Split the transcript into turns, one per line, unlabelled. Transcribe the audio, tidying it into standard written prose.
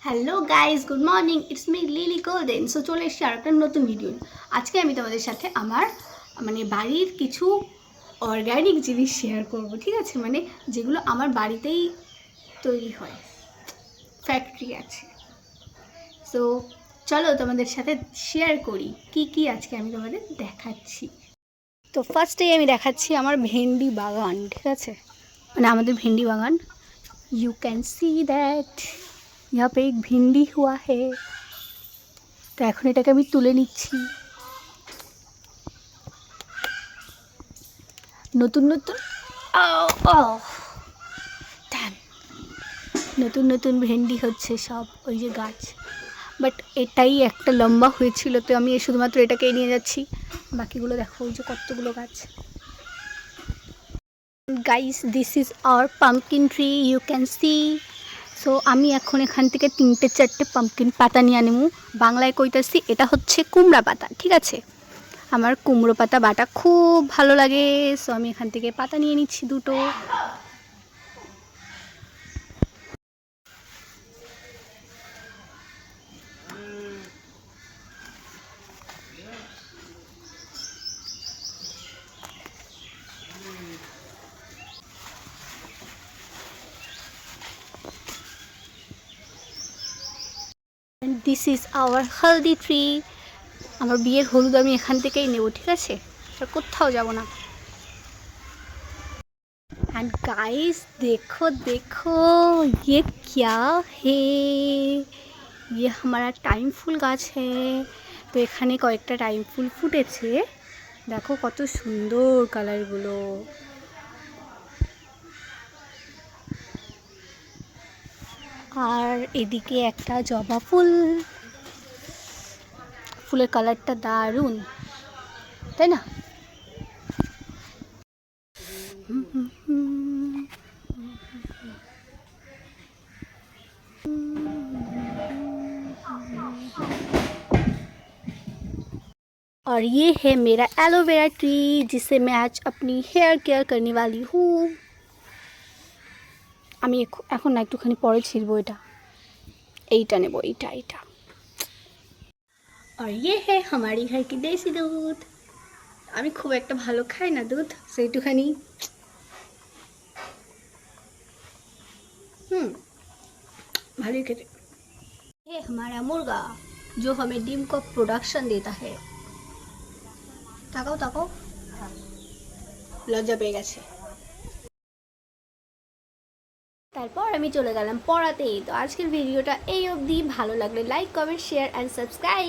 Hello guys, good morning. It's me lily golden. So চলে এসেছি আর একটা নতুন ভিডিও। আজকে আমি তোমাদের সাথে আমার বাড়ির কিছু অর্গ্যানিক জিনিস শেয়ার করব, ঠিক আছে? যেগুলো আমার বাড়িতেই তৈরি হয়, ফ্যাক্টরি আছে। সো চলো তোমাদের সাথে শেয়ার করি কি কি আজকে আমি তোমাদের দেখাচ্ছি। তো ফার্স্টেই আমি দেখাচ্ছি আমার ভেন্ডি বাগান, ঠিক আছে? আমাদের ভেন্ডি বাগান, यू कैन सी दैट यहाँ पे एक भिंडी हुआ है। তো এখন এটাকে আমি তুলে নিচ্ছি। নতুন নতুন নতুন নতুন ভেন্ডি হচ্ছে সব, ওই যে গাছ। বাট এটাই একটা লম্বা হয়েছিল, তো আমি শুধুমাত্র এটাকেই নিয়ে যাচ্ছি। বাকিগুলো দেখো, ওই যে কতগুলো গাছ। Guys, this is our pumpkin tree, you can see. So আমি এখন এখান থেকে 3-4টে পাম্পকিন পাতা নিয়ে আনবো। বাংলায় কইতাছি এটা হচ্ছে কুমড়া পাতা, ঠিক আছে? আমার কুমড়ো পাতা বাটা খুব ভালো লাগে। সো আমি এখান থেকে পাতা নিয়ে নিচ্ছি 2টো। This is our haldi tree. আমার বিয়ের হলুদ আমি এখান থেকেই নেব, ঠিক আছে? আর কোথাও যাব না। एंड गाइस, देखो देखो ये क्या है। ये हमारा टाइम फुल गाछ है। তো এখানে কয়েকটা টাইম ফুল ফুটেছে, দেখো কত সুন্দর কালারগুলো। আর এদিকে একটা জবা ফুল, ফুলের কালারটা দারুণ, তাই না? और ये है मेरा एलोवेरा ट्री, जिससे मैं आज अपनी हेयर केयर करने वाली हूँ। আমি এখন না, একটুখানি পরে ছিড়বো এটা। এইটা নেব, এইটা। और ये है हमारी घर की देसी दूध। আমি খুব একটা ভালো খাই না দুধ, সো একটুখানি ভালোই খেতে। ये हमारा मुर्गा जो हमें डिम को प्रोडक्शन देता है। তাকাও তাকাও, লজ্জা পেয়ে গেছে। তারপর আমি চলে গেলাম পড়াতে। তো আজকের ভিডিওটা এই অবধি। ভালো লাগলে like, comment, share and subscribe.